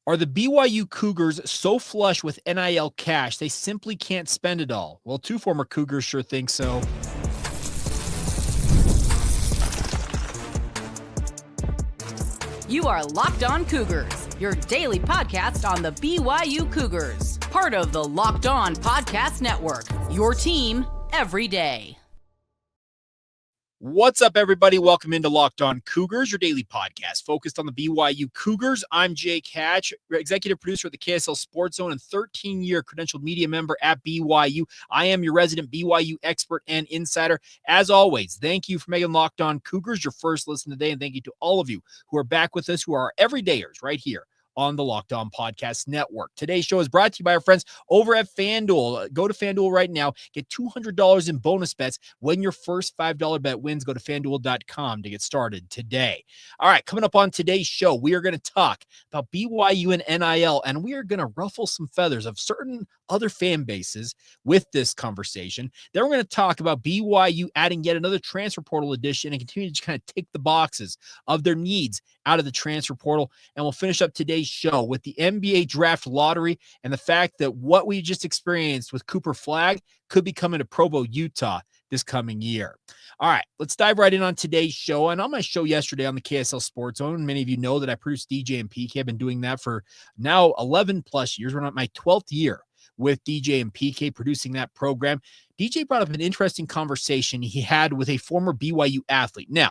Are the BYU Cougars so flush with NIL cash they simply can't spend it all? Well, two former Cougars sure think so. You are Locked On Cougars, your daily podcast on the BYU Cougars. Part of the Locked On Podcast Network, your team every day. What's up, everybody? Welcome into Locked On Cougars, your daily podcast focused on the BYU Cougars. I'm Jake Hatch, executive producer of the KSL Sports Zone and 13-year credentialed media member at BYU. I am your resident BYU expert and insider. As always, thank you for making Locked On Cougars your first listen today, and thank you to all of you who are back with us, who are our everydayers right here on the Locked On Podcast Network. Today's show is brought to you by our friends over at FanDuel. Go to FanDuel right now. Get $200 in bonus bets when your first $5 bet wins. Go to FanDuel.com to get started today. All right, coming up on today's show, we are going to talk about BYU and NIL, and we are going to ruffle some feathers of certain other fan bases with this conversation. Then we're going to talk about BYU adding yet another transfer portal edition and continue to kind of tick the boxes of their needs out of the transfer portal. And we'll finish up today's show with the NBA draft lottery and the fact that what we just experienced with Cooper Flagg could be coming to Provo, Utah this coming year. All right, let's dive right in on today's show. And on my show yesterday on the KSL Sports Zone, many of you know that I produced DJ and PK. I've been doing that for now 11 plus years. We're on my 12th year with DJ and PK producing that program. DJ brought up an interesting conversation he had with a former BYU athlete. Now,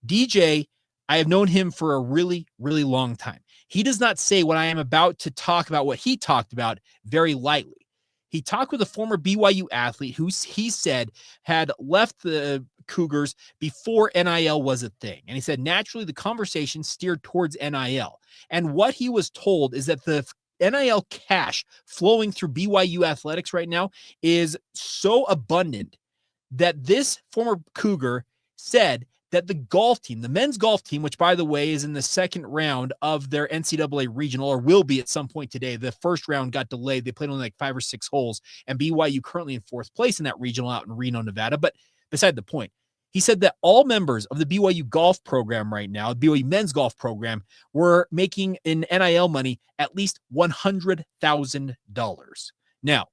DJ, I have known him for a really, really long time. He does not say what I am about to talk about, what he talked about, very lightly. He talked with a former BYU athlete who he said had left the Cougars before NIL was a thing. And he said, naturally, the conversation steered towards NIL. And what he was told is that the NIL cash flowing through BYU athletics right now is so abundant that this former Cougar said that the golf team, the men's golf team, which, by the way, is in the second round of their NCAA regional, or will be at some point today. The first round got delayed. They played only like 5 or 6 holes, and BYU currently in 4th place in that regional out in Reno, Nevada. But beside the point, he said that all members of the BYU golf program right now, the BYU men's golf program, were making in NIL money at least $100,000. Now,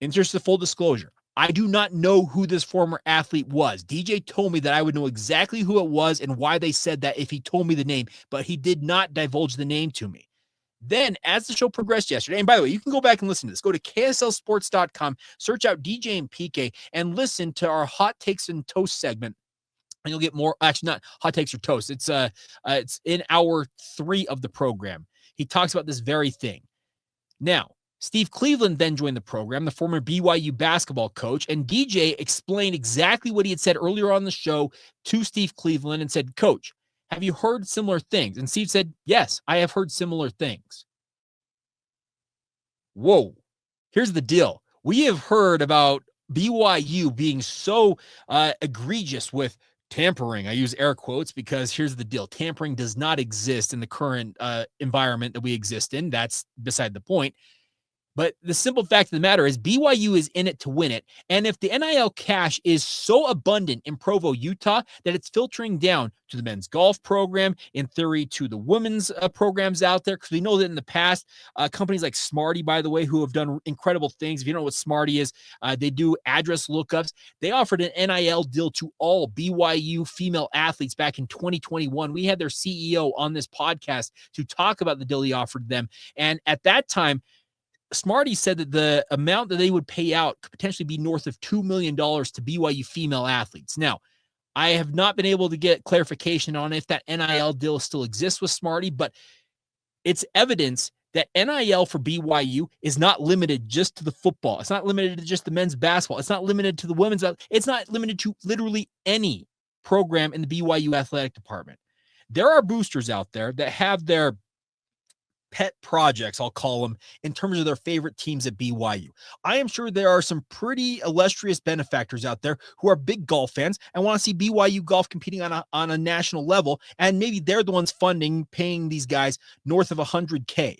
in just a full disclosure, I do not know who this former athlete was. DJ told me that I would know exactly who it was and why they said that if he told me the name, but he did not divulge the name to me. Then, as the show progressed yesterday, and by the way, you can go back and listen to this. Go to KSLSports.com, search out DJ and PK, and listen to our Hot Takes and Toast segment. And you'll get more, actually not Hot Takes or Toast. It's in hour 3 of the program. He talks about this very thing. Now, Steve Cleveland then joined the program, the former BYU basketball coach, and DJ explained exactly what he had said earlier on the show to Steve Cleveland and said, Coach, have you heard similar things? And Steve said, yes, I have heard similar things. Whoa, here's the deal. We have heard about BYU being so egregious with tampering. I use air quotes because here's the deal. Tampering does not exist in the current environment that we exist in. That's beside the point. But the simple fact of the matter is BYU is in it to win it. And if the NIL cash is so abundant in Provo, Utah, that it's filtering down to the men's golf program, in theory to the women's programs out there, because we know that in the past, companies like Smarty, by the way, who have done incredible things. If you don't know what Smarty is, they do address lookups. They offered an NIL deal to all BYU female athletes back in 2021. We had their CEO on this podcast to talk about the deal he offered them. And at that time, Smarty said that the amount that they would pay out could potentially be north of $2 million to BYU female athletes. Now, I have not been able to get clarification on if that NIL deal still exists with Smarty, but it's evidence that NIL for BYU is not limited just to the football. It's not limited to just the men's basketball. It's not limited to the women's. It's not limited to literally any program in the BYU athletic department. There are boosters out there that have their pet projects, I'll call them, in terms of their favorite teams at BYU. I am sure there are some pretty illustrious benefactors out there who are big golf fans and want to see BYU golf competing on a national level, and maybe they're the ones paying these guys north of $100K.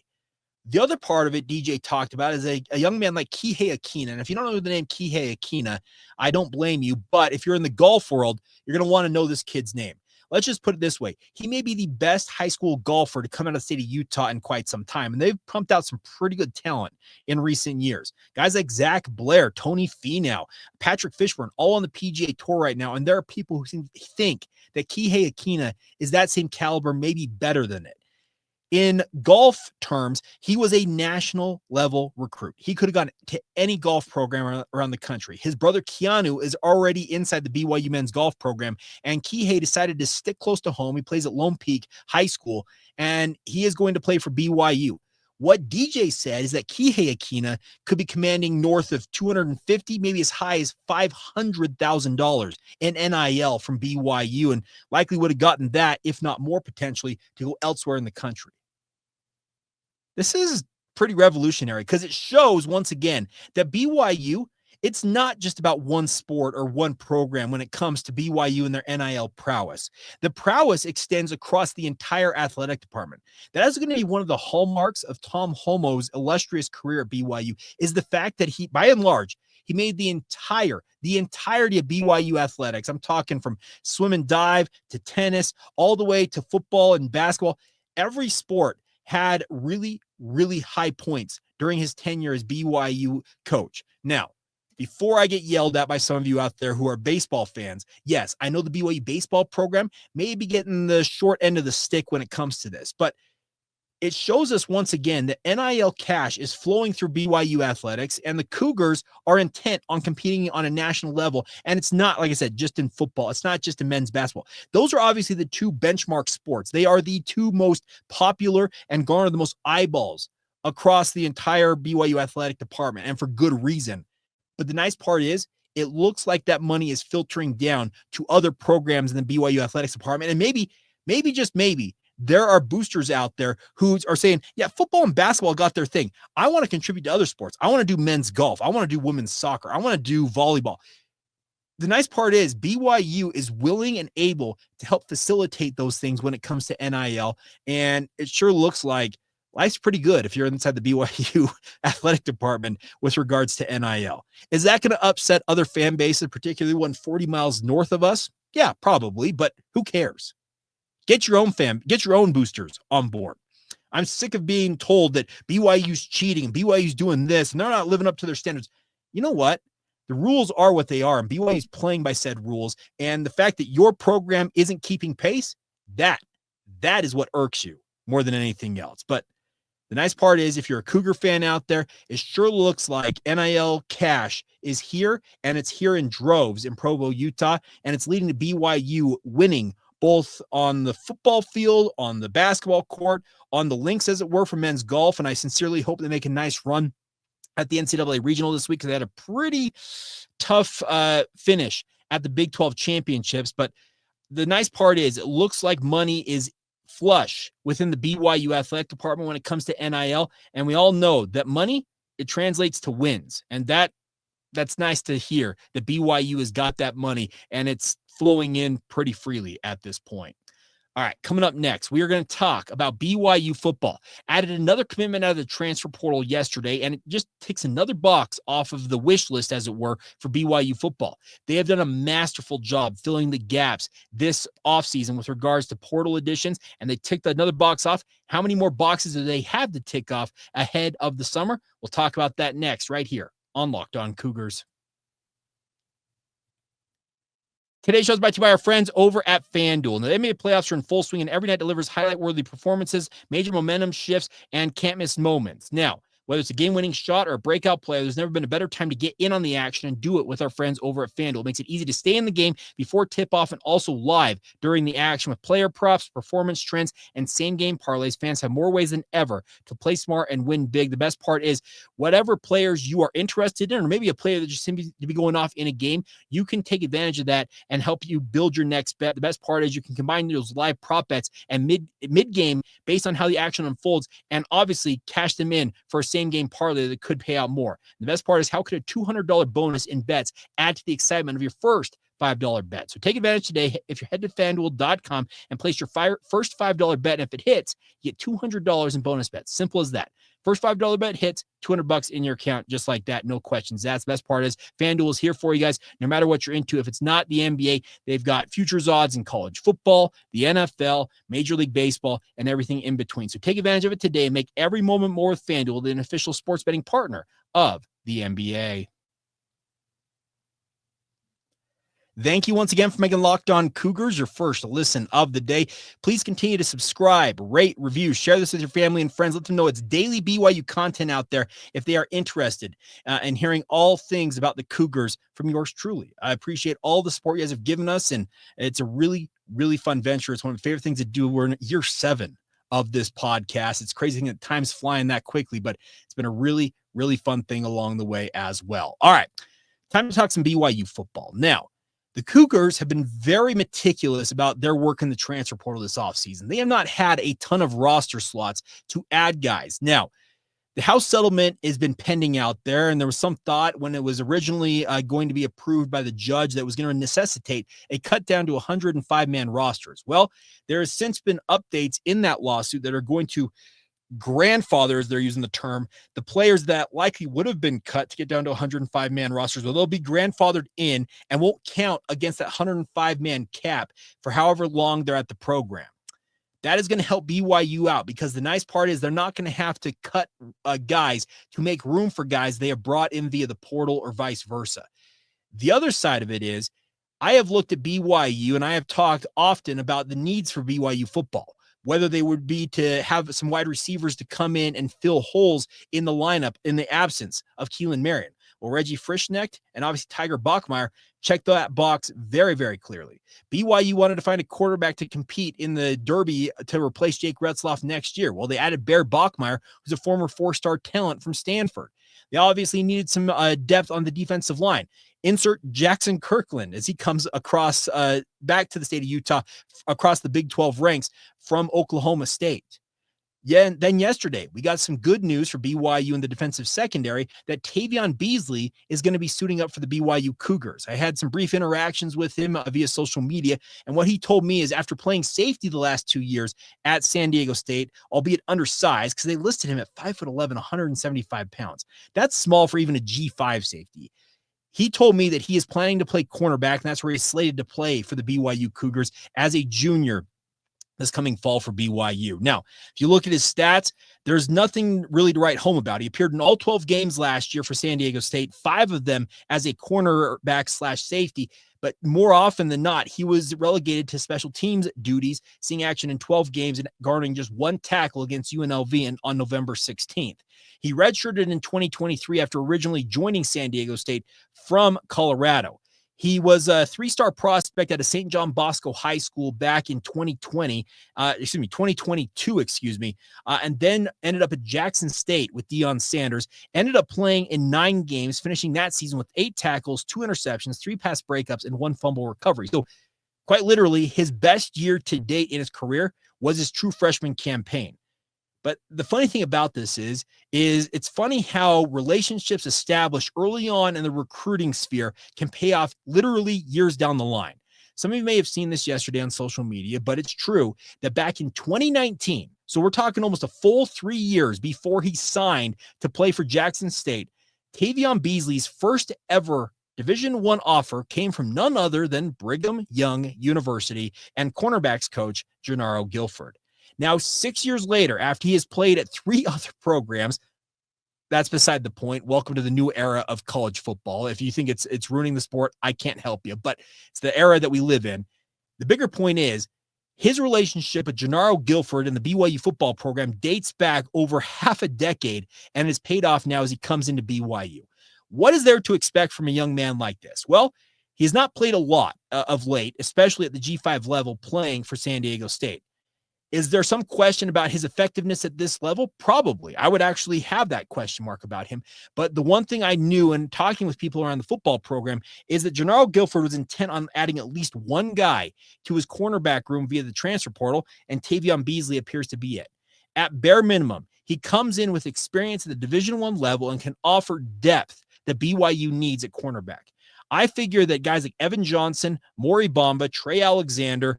The other part of it DJ talked about is a young man like Kihei Akina. And if you don't know the name Kihei Akina, I don't blame you. But if you're in the golf world, you're going to want to know this kid's name. let's just put it this way. He may be the best high school golfer to come out of the state of Utah in quite some time. And they've pumped out some pretty good talent in recent years. Guys like Zach Blair, Tony Finau, Patrick Fishburne, all on the PGA Tour right now. And there are people who think that Kihei Akina is that same caliber, maybe better than it. In golf terms, he was a national level recruit. He could have gone to any golf program around the country. His brother Keanu is already inside the BYU men's golf program, and Kihei decided to stick close to home. He plays at Lone Peak High School, and he is going to play for BYU. What DJ said is that Kihei Akina could be commanding north of $250,000, maybe as high as $500,000 in NIL from BYU, and likely would have gotten that, if not more potentially, to go elsewhere in the country. This is pretty revolutionary because it shows, once again, that BYU, it's not just about one sport or one program when it comes to BYU and their NIL prowess. The prowess extends across the entire athletic department. That is going to be one of the hallmarks of Tom Holmoe's illustrious career at BYU, is the fact that he, by and large, he made the entirety of BYU athletics. I'm talking from swim and dive to tennis, all the way to football and basketball. Every sport had really, really high points during his tenure as BYU coach. Now, before I get yelled at by some of you out there who are baseball fans, yes, I know the BYU baseball program may be getting the short end of the stick when it comes to this, but it shows us once again that NIL cash is flowing through BYU athletics, and the Cougars are intent on competing on a national level. And it's not, like I said, just in football. It's not just in men's basketball. Those are obviously the two benchmark sports. They are the two most popular and garner the most eyeballs across the entire BYU athletic department, and for good reason. But the nice part is, it looks like that money is filtering down to other programs in the BYU athletics department. And maybe, just maybe, there are boosters out there who are saying, yeah, football and basketball got their thing. I want to contribute to other sports. I want to do men's golf. I want to do women's soccer. I want to do volleyball. The nice part is BYU is willing and able to help facilitate those things when it comes to NIL. And it sure looks like life's pretty good if you're inside the BYU athletic department with regards to NIL. Is that going to upset other fan bases, particularly one 40 miles north of us? Yeah, probably, but who cares? Get your own boosters on board. I'm sick of being told that BYU's cheating and BYU's doing this and they're not living up to their standards. You know what? The rules are what they are, and BYU's playing by said rules. And the fact that your program isn't keeping pace, that is what irks you more than anything else. But the nice part is, if you're a Cougar fan out there, it sure looks like NIL cash is here, and it's here in droves in Provo, Utah, and it's leading to BYU winning both on the football field, on the basketball court, on the links, as it were, for men's golf. And I sincerely hope they make a nice run at the NCAA regional this week, because they had a pretty tough finish at the Big 12 championships. But the nice part is, it looks like money is flush within the BYU athletic department when it comes to NIL. And we all know that money, it translates to wins. And that's nice to hear that BYU has got that money, and it's flowing in pretty freely at this point. All right, coming up next, we are going to talk about BYU football. Added another commitment out of the transfer portal yesterday, and it just takes another box off of the wish list, as it were, for BYU football. They have done a masterful job filling the gaps this offseason with regards to portal additions, and they ticked another box off. How many more boxes do they have to tick off ahead of the summer? We'll talk about that next, right here on Locked On Cougars. Today's show is brought to you by our friends over at FanDuel. Now, the NBA playoffs are in full swing, and every night delivers highlight-worthy performances, major momentum shifts, and can't-miss moments. Now, whether it's a game-winning shot or a breakout play, there's never been a better time to get in on the action and do it with our friends over at FanDuel. It makes it easy to stay in the game before tip-off and also live during the action with player props, performance trends, and same-game parlays. Fans have more ways than ever to play smart and win big. The best part is, whatever players you are interested in, or maybe a player that just seems to be going off in a game, you can take advantage of that and help you build your next bet. The best part is you can combine those live prop bets and mid-game based on how the action unfolds, and obviously cash them in for a same-game parlay that could pay out more. The best part is, how could a $200 bonus in bets add to the excitement of your first $5 bet. So take advantage today. If you head to FanDuel.com and place your first $5 bet, and if it hits, you get $200 in bonus bets. Simple as that. First $5 bet hits, $200 in your account, just like that. No questions. That's the best part is FanDuel is here for you guys, no matter what you're into. If it's not the NBA, they've got futures odds in college football, the NFL, Major League Baseball, and everything in between. So take advantage of it today and make every moment more with FanDuel, the official sports betting partner of the NBA. Thank you once again for making Locked On Cougars your first listen of the day. Please continue to subscribe, rate, review, share this with your family and friends. Let them know it's daily BYU content out there if they are interested in hearing all things about the Cougars from yours truly. I appreciate all the support you guys have given us, and it's a really, really fun venture. It's one of my favorite things to do. We're in year 7 of this podcast. It's crazy that time's flying that quickly, but it's been a really, really fun thing along the way as well. All right, time to talk some BYU football. Now, the Cougars have been very meticulous about their work in the transfer portal this offseason. They have not had a ton of roster slots to add guys. Now, the House settlement has been pending out there, and there was some thought when it was originally going to be approved by the judge that was going to necessitate a cut down to 105-man rosters. Well, there has since been updates in that lawsuit that are going to grandfather, as they're using the term, the players that likely would have been cut to get down to 105-man rosters. Well, they'll be grandfathered in and won't count against that 105-man cap for however long they're at the program. That is going to help BYU out, because the nice part is they're not going to have to cut guys to make room for guys they have brought in via the portal or vice versa. The other side of it is I have looked at BYU and I have talked often about the needs for BYU football, whether they would be to have some wide receivers to come in and fill holes in the lineup in the absence of Keelan Marion. Well, Reggie Frischknecht and obviously Tiger Bachmeier checked that box very, very clearly. BYU wanted to find a quarterback to compete in the Derby to replace Jake Retzloff next year. Well, they added Bear Bachmeier, who's a former 4-star talent from Stanford. They obviously needed some depth on the defensive line. Insert Jackson Kirkland as he comes across back to the state of Utah, across the Big 12 ranks from Oklahoma State. Yeah, and then yesterday, we got some good news for BYU in the defensive secondary that Tavion Beasley is going to be suiting up for the BYU Cougars. I had some brief interactions with him via social media, and what he told me is after playing safety the last 2 years at San Diego State, albeit undersized, because they listed him at 5'11", 175 pounds. That's small for even a G5 safety. He told me that he is planning to play cornerback, and that's where he's slated to play for the BYU Cougars as a junior this coming fall for BYU. Now, if you look at his stats, there's nothing really to write home about. He appeared in all 12 games last year for San Diego State, 5 of them as a cornerback / safety. But more often than not, he was relegated to special teams duties, seeing action in 12 games and garnering just 1 tackle against UNLV on November 16th. He redshirted in 2023 after originally joining San Diego State from Colorado. He was a 3-star prospect at a St. John Bosco High School back in 2022, and then ended up at Jackson State with Deion Sanders, ended up playing in 9 games, finishing that season with 8 tackles, 2 interceptions, 3 pass breakups, and 1 fumble recovery. So quite literally, his best year to date in his career was his true freshman campaign. But the funny thing about this is it's funny how relationships established early on in the recruiting sphere can pay off literally years down the line. Some of you may have seen this yesterday on social media, but it's true that back in 2019, so we're talking almost a full 3 years before he signed to play for Jackson State, Tavion Beasley's first ever Division I offer came from none other than Brigham Young University and cornerbacks coach Gennaro Guilford. Now, 6 years later, after he has played at 3 other programs, that's beside the point. Welcome to the new era of college football. If you think it's ruining the sport, I can't help you, but it's the era that we live in. The bigger point is his relationship with Gennaro Guilford and the BYU football program dates back over half a decade and has paid off now as he comes into BYU. What is there to expect from a young man like this? Well, he has not played a lot of late, especially at the G5 level, playing for San Diego State. Is there some question about his effectiveness at this level? Probably. I would actually have that question mark about him. But the one thing I knew in talking with people around the football program is that Gennaro Guilford was intent on adding at least one guy to his cornerback room via the transfer portal, and Tavion Beasley appears to be it. At bare minimum, he comes in with experience at the Division I level and can offer depth that BYU needs at cornerback. I figure that guys like Evan Johnson, Maury Bamba, Trey Alexander,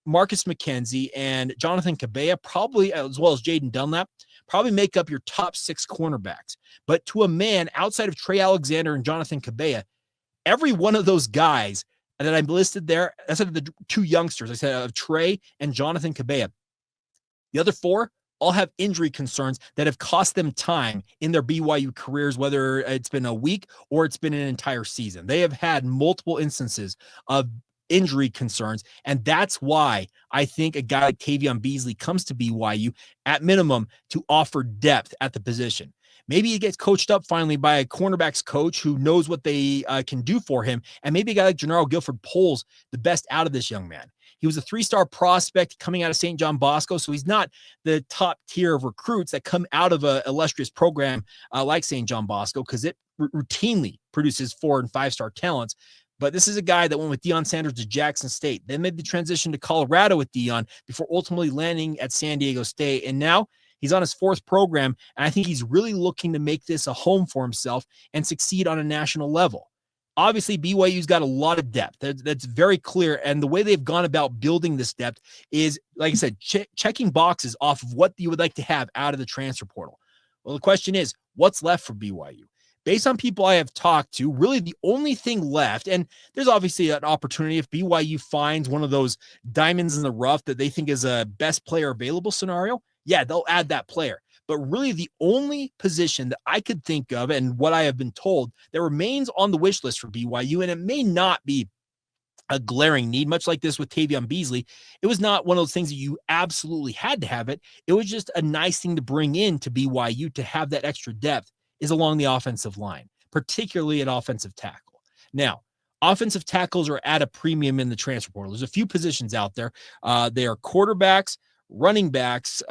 Marcus McKenzie, and Jonathan Cabella, probably, as well as Jaden Dunlap, probably make up your top 6 cornerbacks. But to a man outside of Trey Alexander and Jonathan Cabella, every one of those guys that I listed there, I said the 2 youngsters, I said of Trey and Jonathan Cabella, the other 4 all have injury concerns that have cost them time in their BYU careers, whether it's been a week or it's been an entire season. They have had multiple instances of injury concerns, and that's why I think a guy like Tavion Beasley comes to BYU at minimum to offer depth at the position. Maybe he gets coached up finally by a cornerbacks coach who knows what they can do for him, and maybe a guy like Gennaro Guilford pulls the best out of this young man. He was a 3-star prospect coming out of St. John Bosco, so he's not the top tier of recruits that come out of an illustrious program like St. John Bosco, because it routinely produces 4- and 5-star talents. But this is a guy that went with Deion Sanders to Jackson State, then made the transition to Colorado with Deion before ultimately landing at San Diego State. And now he's on his 4th program, and I think he's really looking to make this a home for himself and succeed on a national level. Obviously, BYU's got a lot of depth. That's very clear. And the way they've gone about building this depth is, like I said, checking boxes off of what you would like to have out of the transfer portal. Well, the question is, what's left for BYU? Based on people I have talked to, really the only thing left, and there's obviously an opportunity if BYU finds one of those diamonds in the rough that they think is a best player available scenario, yeah, they'll add that player. But really the only position that I could think of, and what I have been told, that remains on the wish list for BYU, and it may not be a glaring need, much like this with Tavion Beasley. It was not one of those things that you absolutely had to have it. It was just a nice thing to bring in to BYU to have that extra depth, is along the offensive line, particularly at offensive tackle. Now, offensive tackles are at a premium in the transfer portal. There's a few positions out there. They are quarterbacks, running backs,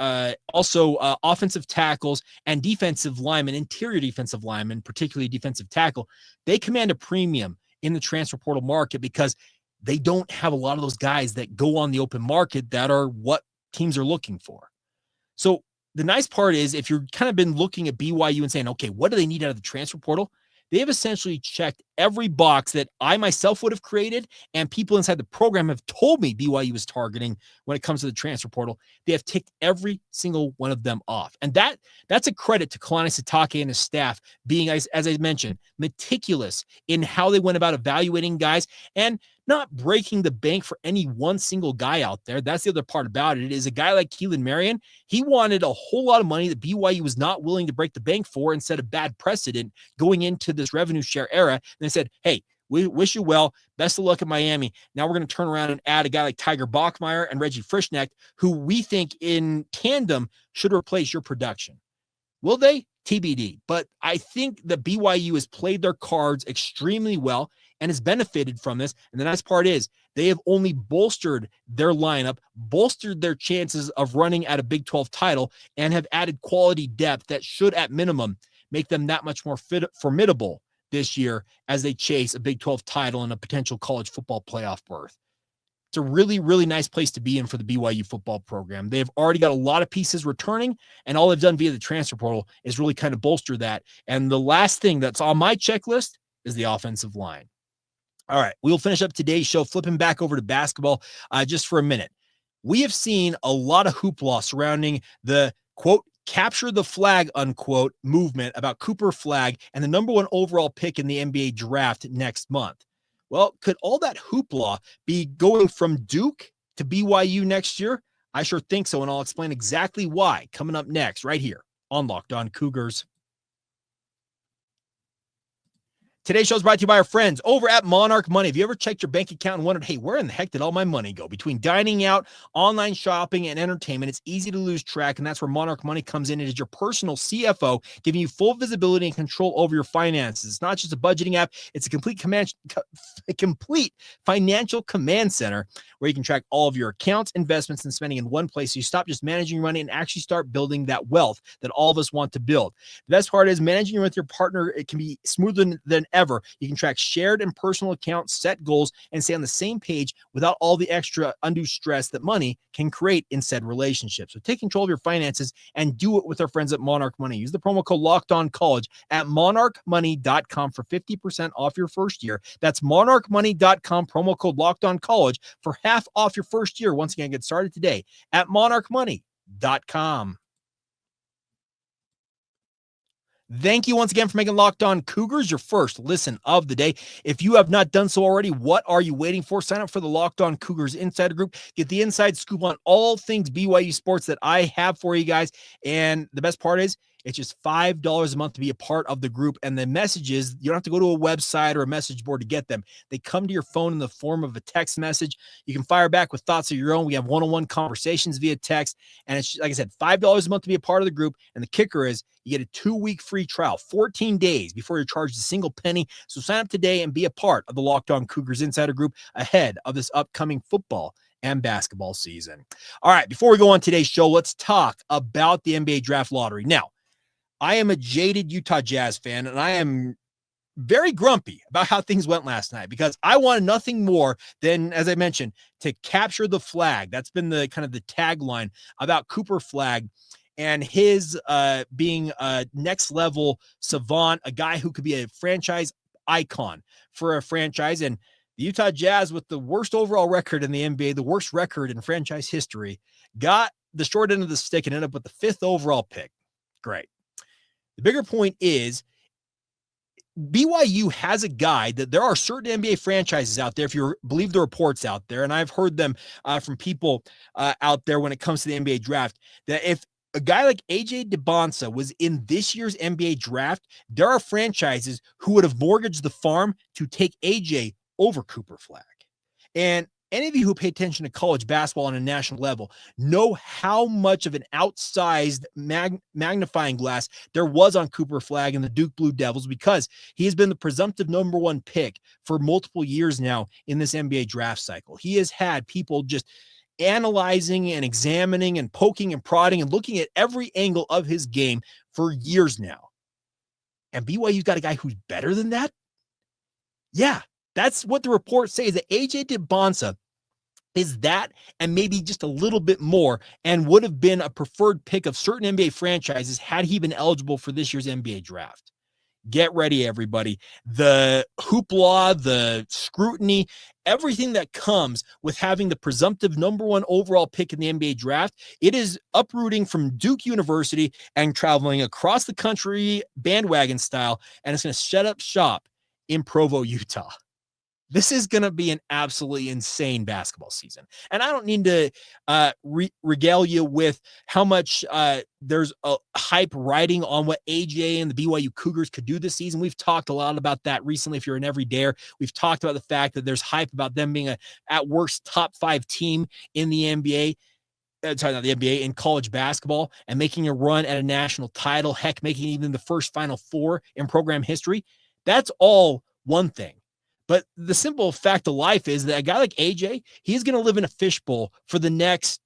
also offensive tackles, and defensive linemen, interior defensive linemen, particularly defensive tackle. They command a premium in the transfer portal market because they don't have a lot of those guys that go on the open market that are what teams are looking for. So the nice part is, if you've kind of been looking at BYU and saying, okay, what do they need out of the transfer portal? They have essentially checked every box that I myself would have created, and people inside the program have told me BYU is targeting when it comes to the transfer portal. They have ticked every single one of them off. And that's a credit to Kalani Sitake and his staff being, as I mentioned, meticulous in how they went about evaluating guys and not breaking the bank for any one single guy out there. That's the other part about it. It is a guy like Keelan Marion. He wanted a whole lot of money that BYU was not willing to break the bank for and set a bad precedent going into this revenue share era. And they said, hey, we wish you well. Best of luck at Miami. Now we're going to turn around and add a guy like Tiger Bachmeier and Reggie Frischnecht, who we think in tandem should replace your production. Will they? TBD. But I think that BYU has played their cards extremely well and has benefited from this. And the nice part is they have only bolstered their lineup, bolstered their chances of running at a Big 12 title, and have added quality depth that should, at minimum, make them that much more formidable this year as they chase a Big 12 title and a potential college football playoff berth. It's a really, really nice place to be in for the BYU football program. They've already got a lot of pieces returning, and all they've done via the transfer portal is really kind of bolster that. And the last thing that's on my checklist is the offensive line. All right, we'll finish up today's show, flipping back over to basketball just for a minute. We have seen a lot of hoopla surrounding the, quote, capture the flag, unquote, movement about Cooper Flagg and the number 1 overall pick in the NBA draft next month. Well, could all that hoopla be going from Duke to BYU next year? I sure think so, and I'll explain exactly why coming up next right here on Locked On Cougars. Today's show is brought to you by our friends over at Monarch Money. Have you ever checked your bank account and wondered, hey, where in the heck did all my money go? Between dining out, online shopping, and entertainment, it's easy to lose track, and that's where Monarch Money comes in. It is your personal CFO, giving you full visibility and control over your finances. It's not just a budgeting app. It's a complete financial command center where you can track all of your accounts, investments, and spending in one place. So you stop just managing your money and actually start building that wealth that all of us want to build. The best part is managing with your partner. It can be smoother than ever ever. You can track shared and personal accounts, set goals, and stay on the same page without all the extra undue stress that money can create in said relationships. So take control of your finances and do it with our friends at Monarch Money. Use the promo code LOCKEDONCollege at monarchmoney.com for 50% off your first year. That's monarchmoney.com, promo code LOCKEDONCollege for half off your first year. Once again, get started today at monarchmoney.com. Thank you once again for making Locked On Cougars your first listen of the day. If you have not done so already, what are you waiting for? Sign up for the Locked On Cougars Insider Group. Get the inside scoop on all things BYU sports that I have for you guys. And the best part is, it's just $5 a month to be a part of the group. And the messages, you don't have to go to a website or a message board to get them. They come to your phone in the form of a text message. You can fire back with thoughts of your own. We have one-on-one conversations via text. And it's, like I said, $5 a month to be a part of the group. And the kicker is you get a 2-week free trial, 14 days before you're charged a single penny. So sign up today and be a part of the Locked On Cougars Insider Group ahead of this upcoming football and basketball season. All right, before we go on today's show, let's talk about the NBA draft lottery. Now, I am a jaded Utah Jazz fan, and I am very grumpy about how things went last night because I wanted nothing more than, as I mentioned, to capture the flag. That's been the kind of the tagline about Cooper Flag and his being a next level savant, a guy who could be a franchise icon for a franchise. And the Utah Jazz, with the worst overall record in the NBA, the worst record in franchise history, got the short end of the stick and ended up with the 5th overall pick. Great. The bigger point is BYU has a guy that there are certain NBA franchises out there, if you believe the reports out there, and I've heard them from people out there when it comes to the NBA draft, that if a guy like AJ DeBonsa was in this year's NBA draft, there are franchises who would have mortgaged the farm to take AJ over Cooper Flag. And any of you who pay attention to college basketball on a national level know how much of an outsized magnifying glass there was on Cooper Flag and the Duke Blue Devils, because he has been the presumptive number 1 pick for multiple years now in this NBA draft cycle. He has had people just analyzing and examining and poking and prodding and looking at every angle of his game for years now. And BYU's got a guy who's better than that? Yeah. That's what the reports say, is that AJ DeBonsa is that and maybe just a little bit more, and would have been a preferred pick of certain NBA franchises had he been eligible for this year's NBA draft. Get ready, everybody. The hoopla, the scrutiny, everything that comes with having the presumptive number 1 overall pick in the NBA draft, it is uprooting from Duke University and traveling across the country bandwagon style, and it's going to set up shop in Provo, Utah. This is going to be an absolutely insane basketball season. And I don't need to regale you with how much there's a hype riding on what AJ and the BYU Cougars could do this season. We've talked a lot about that recently. If you're an everydayer, we've talked about the fact that there's hype about them being at worst top 5 team in the NBA. Not the NBA, in college basketball, and making a run at a national title, heck, making even the first Final Four in program history. That's all one thing. But the simple fact of life is that a guy like AJ, he's going to live in a fishbowl for the next,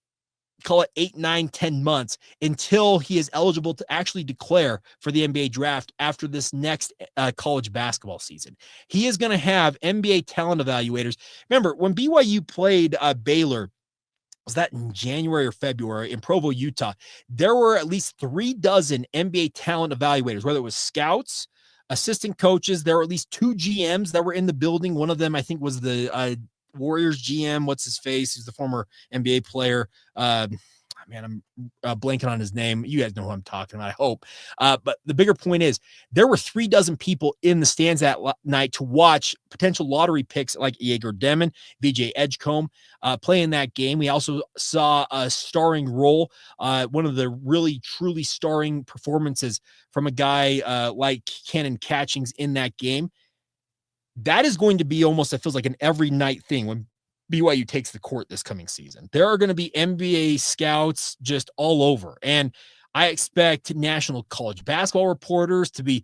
call it 8, 9, 10 months until he is eligible to actually declare for the NBA draft after this next college basketball season. He is going to have NBA talent evaluators. Remember, when BYU played Baylor, was that in January or February in Provo, Utah, there were at least 36 NBA talent evaluators, whether it was scouts, assistant coaches. There were at least 2 GMs that were in the building. One of them, I think, was the Warriors GM. What's his face? He's the former NBA player. I'm blanking on his name. You guys know who I'm talking about, I hope. But the bigger point is there were 36 people in the stands that night to watch potential lottery picks like Jaeger Demon, VJ Edgecombe play in that game. We also saw a starring role, one of the really, truly starring performances from a guy like Cannon Catchings in that game. That is going to be almost, it feels like, an every night thing when BYU takes the court this coming season. There are going to be NBA scouts just all over. And I expect national college basketball reporters to be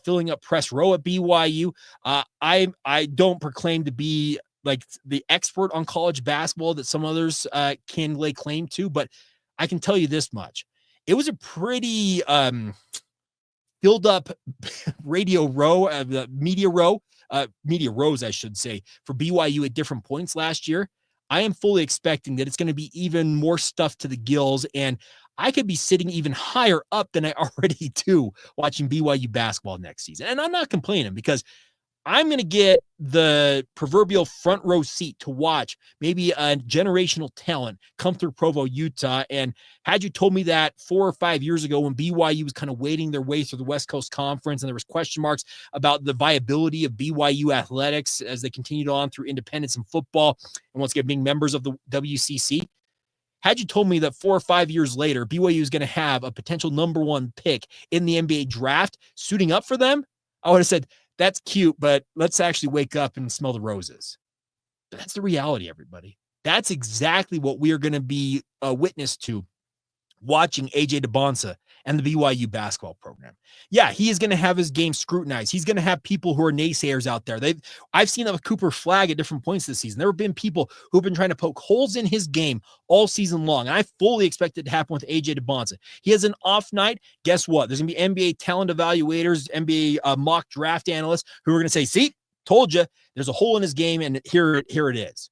filling up press row at BYU. I don't proclaim to be like the expert on college basketball that some others can lay claim to, but I can tell you this much. It was a pretty filled up radio row, the media rows, I should say, for BYU at different points last year. I am fully expecting that it's going to be even more stuff to the gills, and I could be sitting even higher up than I already do watching BYU basketball next season. And I'm not complaining, because I'm going to get the proverbial front row seat to watch maybe a generational talent come through Provo, Utah. And had you told me that 4 or 5 years ago, when BYU was kind of wading their way through the West Coast Conference and there was question marks about the viability of BYU athletics as they continued on through independence and football, and once again being members of the WCC, had you told me that 4 or 5 years later, BYU is going to have a potential number 1 pick in the NBA draft suiting up for them, I would have said, that's cute, but let's actually wake up and smell the roses. But that's the reality, everybody. That's exactly what we are going to be a witness to watching AJ DeBonsa and the BYU basketball program. Yeah, he is going to have his game scrutinized. He's going to have people who are naysayers out there. I've seen a Cooper Flag at different points this season. There have been people who've been trying to poke holes in his game all season long. And I fully expect it to happen with AJ DeBonsa. He has an off night. Guess what? There's going to be NBA talent evaluators, NBA mock draft analysts who are going to say, see, told you, there's a hole in his game, and here it is.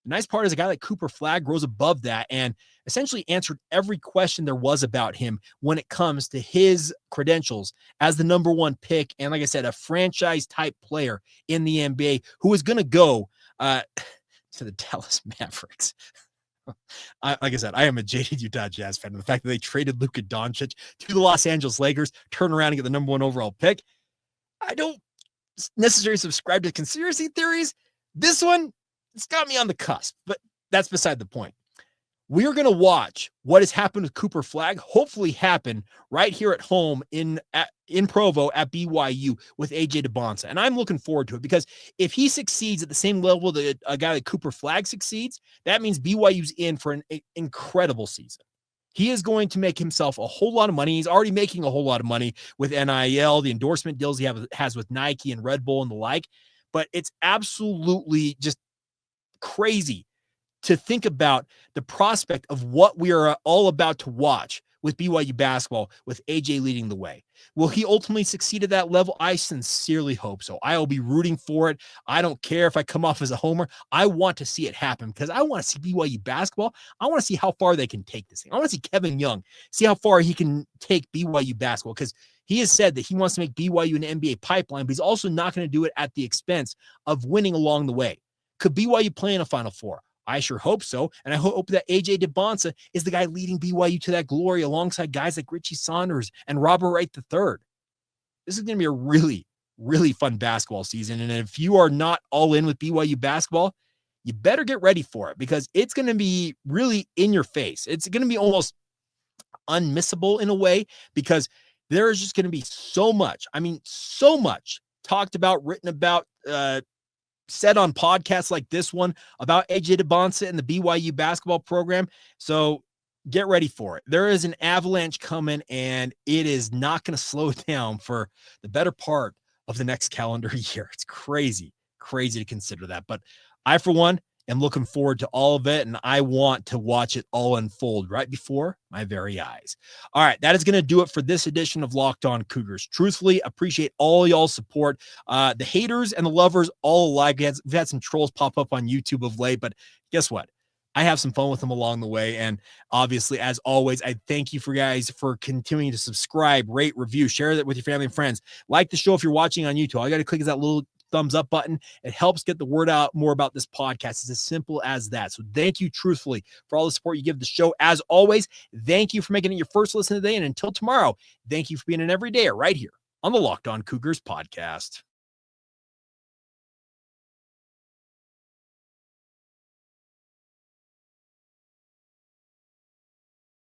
The nice part is a guy like Cooper Flag rose above that and essentially answered every question there was about him when it comes to his credentials as the number 1 pick. And like I said, a franchise type player in the NBA who is going to go to the Dallas Mavericks. Like I said, I am a jaded Utah Jazz fan. And the fact that they traded Luka Doncic to the Los Angeles Lakers, turn around and get the number 1 overall pick, I don't necessarily subscribe to conspiracy theories. This one, it's got me on the cusp, but that's beside the point. We're going to watch what has happened with Cooper Flag hopefully happen right here at home in Provo at BYU with AJ DeBonsa. And I'm looking forward to it, because if he succeeds at the same level that a guy like Cooper Flag succeeds, that means BYU's in for an incredible season. He is going to make himself a whole lot of money. He's already making a whole lot of money with NIL, the endorsement deals he has with Nike and Red Bull and the like. But it's absolutely just crazy to think about the prospect of what we are all about to watch with BYU basketball, with AJ leading the way. Will he ultimately succeed at that level? I sincerely hope so. I will be rooting for it. I don't care if I come off as a homer. I want to see it happen, because I want to see BYU basketball. I want to see how far they can take this thing. I want to see Kevin Young, see how far he can take BYU basketball, because he has said that he wants to make BYU an NBA pipeline, but he's also not going to do it at the expense of winning along the way. Could BYU play in a Final Four? I sure hope so. And I hope that AJ DeBonsa is the guy leading BYU to that glory alongside guys like Richie Saunders and Robert Wright III. This is going to be a really, really fun basketball season. And if you are not all in with BYU basketball, you better get ready for it, because it's going to be really in your face. It's going to be almost unmissable in a way, because there is just going to be so much talked about, written about, said on podcasts like this one about AJ DeBonsa and the BYU basketball program. So get ready for it. There is an avalanche coming, and it is not going to slow down for the better part of the next calendar year. It's crazy to consider that. But I, for one, am looking forward to all of it, and I want to watch it all unfold right before my very eyes. All right, that is going to do it for this edition of Locked On Cougars. Truthfully, appreciate all y'all's support. The haters and the lovers all alike. We've had some trolls pop up on YouTube of late, but guess what? I have some fun with them along the way. And obviously, as always, I thank you for continuing to subscribe, rate, review, share that with your family and friends. Like the show if you're watching on YouTube. All you got to click is that little thumbs up button. It helps get the word out more about this podcast. It's as simple as that. So thank you truthfully for all the support you give the show. As always, thank you for making it your first listen today. And until tomorrow, thank you for being an everydayer right here on the Locked On Cougars podcast.